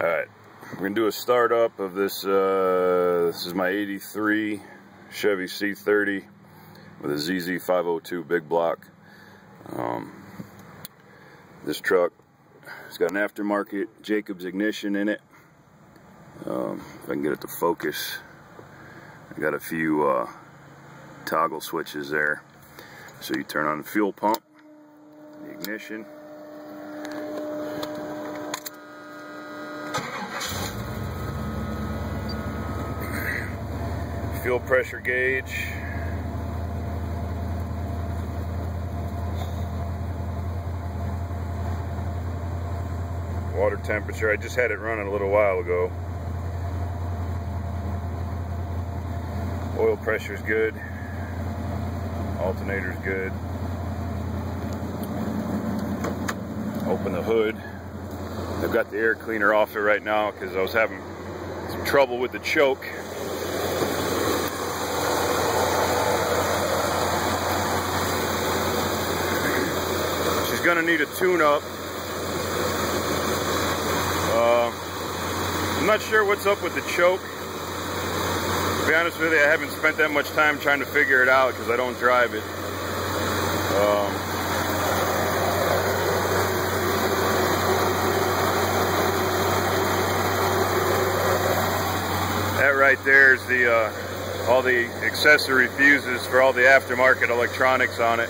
Alright, we're going to do a startup of this. This is my 83 Chevy C30 with a ZZ502 big block. This truck has got an aftermarket Jacobs ignition in it. If I can get it to focus, I got a few toggle switches there. So you turn on the fuel pump, the ignition, fuel pressure gauge, water temperature. I just had it running a little while ago. Oil pressure's good. Alternator's good. Open the hood. I've got the air cleaner off it right now because I was having some trouble with the choke. She's gonna need a tune-up. I'm not sure what's up with the choke. To be honest with you, I haven't spent that much time trying to figure it out because I don't drive it. That right there is the all the accessory fuses for all the aftermarket electronics on it.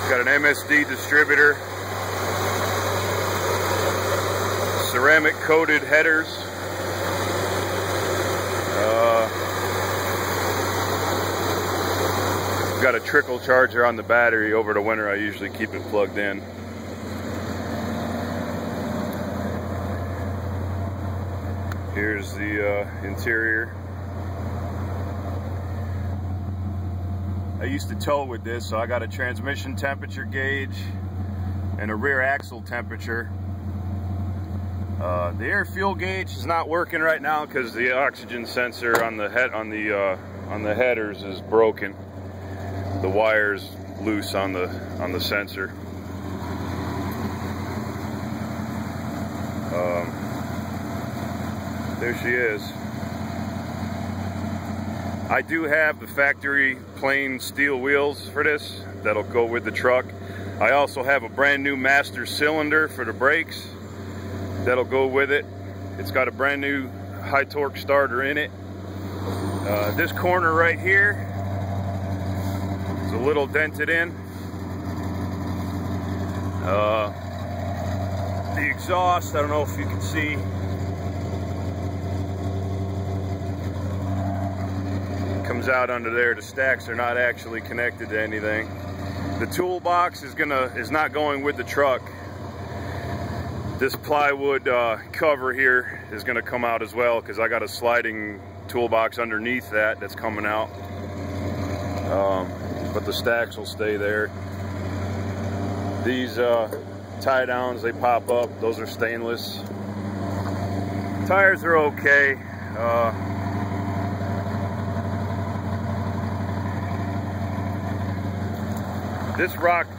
Got an MSD distributor, ceramic coated headers, got a trickle charger on the battery. Over the winter I usually keep it plugged in. Here's the interior. I used to tow with this, so I got a transmission temperature gauge and a rear axle temperature. The air fuel gauge is not working right now because the oxygen sensor on the headers is broken. The wire's loose on the sensor. There she is. I do have the factory plain steel wheels for this that'll go with the truck. I also have a brand new master cylinder for the brakes that'll go with it. It's got a brand new high torque starter in it. This corner right here is a little dented in. The exhaust, I don't know if you can see, comes out under there. The stacks are not actually connected to anything. The toolbox is not going with the truck. This plywood cover here is gonna come out as well because I got a sliding toolbox underneath that's coming out. But the stacks will stay there. These tie downs, they pop up. Those are stainless. Tires are okay.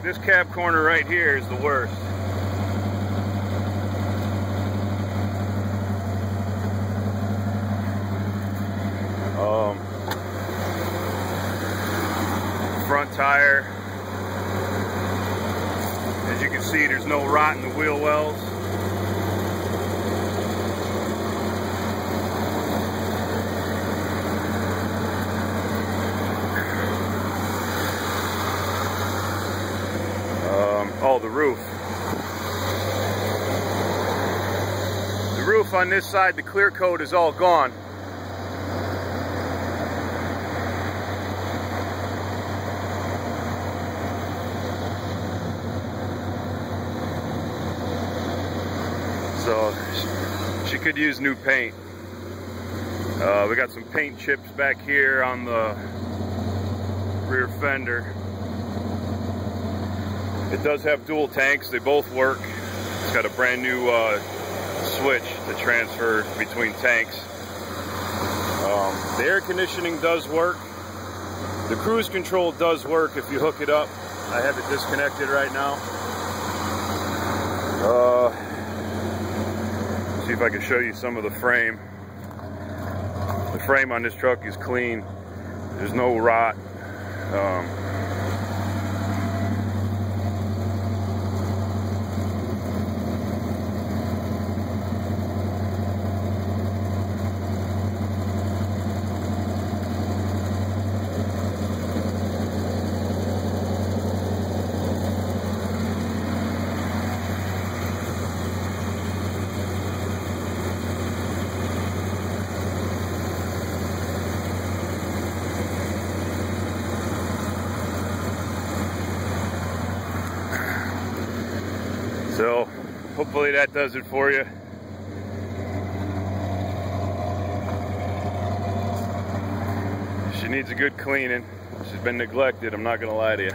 This cab corner right here is the worst. Front tire, as you can see, there's no rot in the wheel wells. Oh, the roof. The roof on this side, the clear coat is all gone. So she could use new paint. We got some paint chips back here on the rear fender. It does have dual tanks, they both work. It's got a brand new switch to transfer between tanks. The air conditioning does work. The cruise control does work if you hook it up. I have it disconnected right now. See if I can show you some of the frame. The frame on this truck is clean. There's no rot. So hopefully that does it for you. She needs a good cleaning. She's been neglected, I'm not gonna lie to you.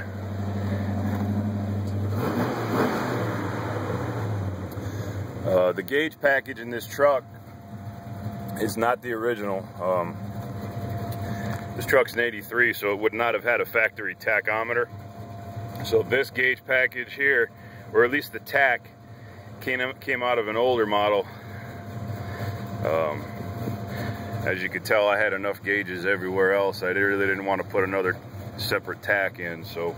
The gauge package in this truck is not the original. This truck's an 83, so it would not have had a factory tachometer. So this gauge package here, or at least the tack, came out of an older model. As you could tell, I had enough gauges everywhere else. I really didn't want to put another separate tack in, so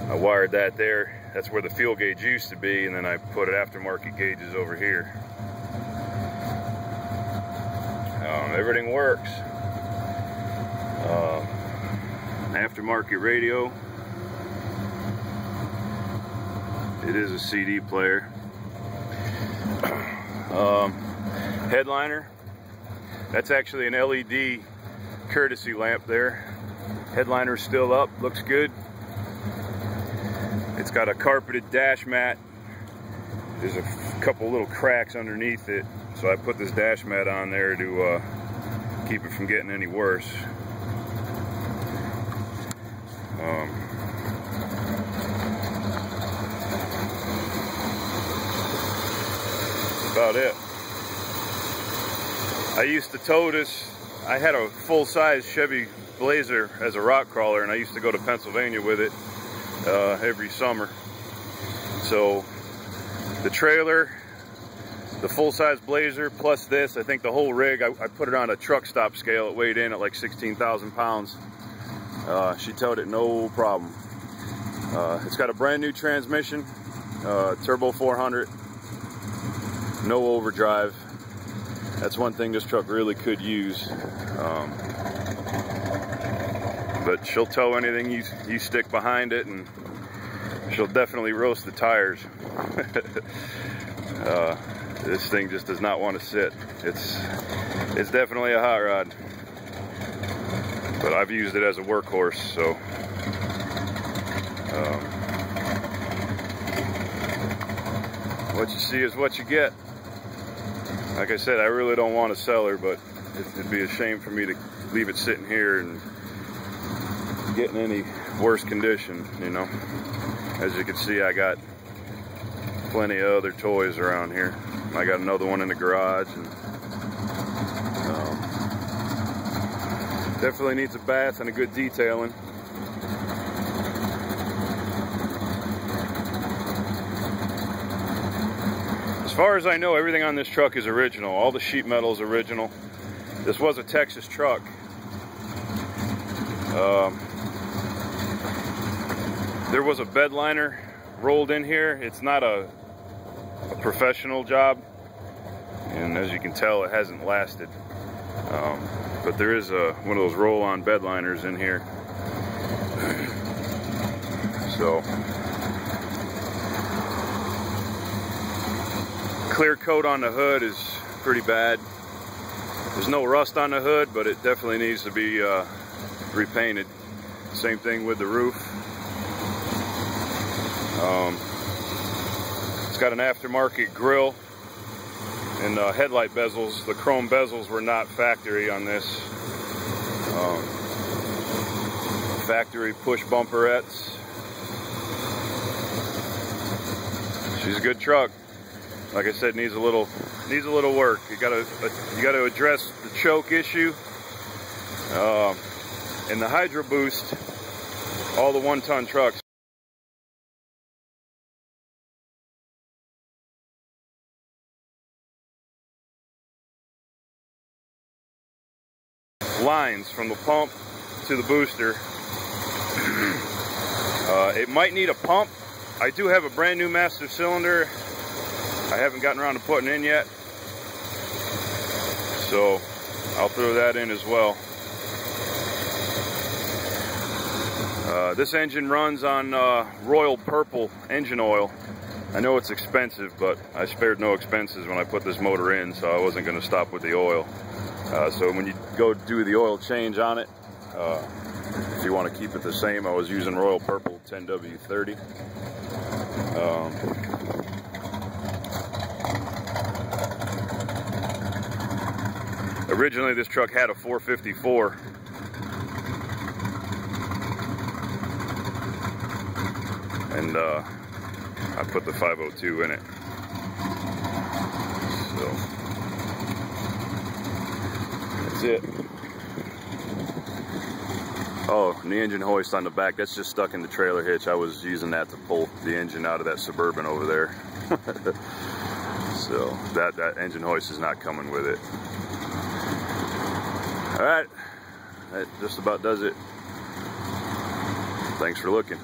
I wired that there. That's where the fuel gauge used to be, and then I put aftermarket gauges over here. Everything works. Aftermarket radio. It is a CD player. Headliner. That's actually an LED courtesy lamp there. Headliner's still up, looks good. It's got a carpeted dash mat. There's a couple little cracks underneath it, so I put this dash mat on there to keep it from getting any worse. About it. I used to tow this. I had a full-size Chevy Blazer as a rock crawler, and I used to go to Pennsylvania with it every summer. So the trailer, the full-size Blazer, plus this, I think the whole rig, I put it on a truck stop scale. It weighed in at like 16,000 pounds. She towed it no problem. It's got a brand new transmission, turbo 400, no overdrive. That's one thing this truck really could use. But she'll tow anything you stick behind it, and she'll definitely roast the tires. This thing just does not want to sit. It's definitely a hot rod. But I've used it as a workhorse, so what you see is what you get. Like I said, I really don't want to sell her, but it'd be a shame for me to leave it sitting here and get in any worse condition, you know. As you can see, I got plenty of other toys around here. I got another one in the garage, and definitely needs a bath and a good detailing. As far as I know, everything on this truck is original. All the sheet metal is original. This was a Texas truck. There was a bed liner rolled in here. It's not a professional job, and as you can tell, it hasn't lasted. But there is one of those roll-on bed liners in here. So clear coat on the hood is pretty bad. There's no rust on the hood, but it definitely needs to be repainted. Same thing with the roof. It's got an aftermarket grill and headlight bezels. The chrome bezels were not factory on this. Factory push bumperettes. She's a good truck. Like I said, needs a little work. You gotta address the choke issue. And the Hydro Boost, all the 1-ton trucks lines from the pump to the booster. It might need a pump. I do have a brand new master cylinder. I haven't gotten around to putting in yet, so I'll throw that in as well. This engine runs on Royal Purple engine oil. I know it's expensive, but I spared no expenses when I put this motor in, so I wasn't going to stop with the oil. So when you go do the oil change on it, if you want to keep it the same, I was using Royal Purple 10W30. Originally this truck had a 454. And I put the 502 in it. So that's it. Oh, and the engine hoist on the back, that's just stuck in the trailer hitch. I was using that to pull the engine out of that Suburban over there. So that engine hoist is not coming with it. All right, that just about does it. Thanks for looking.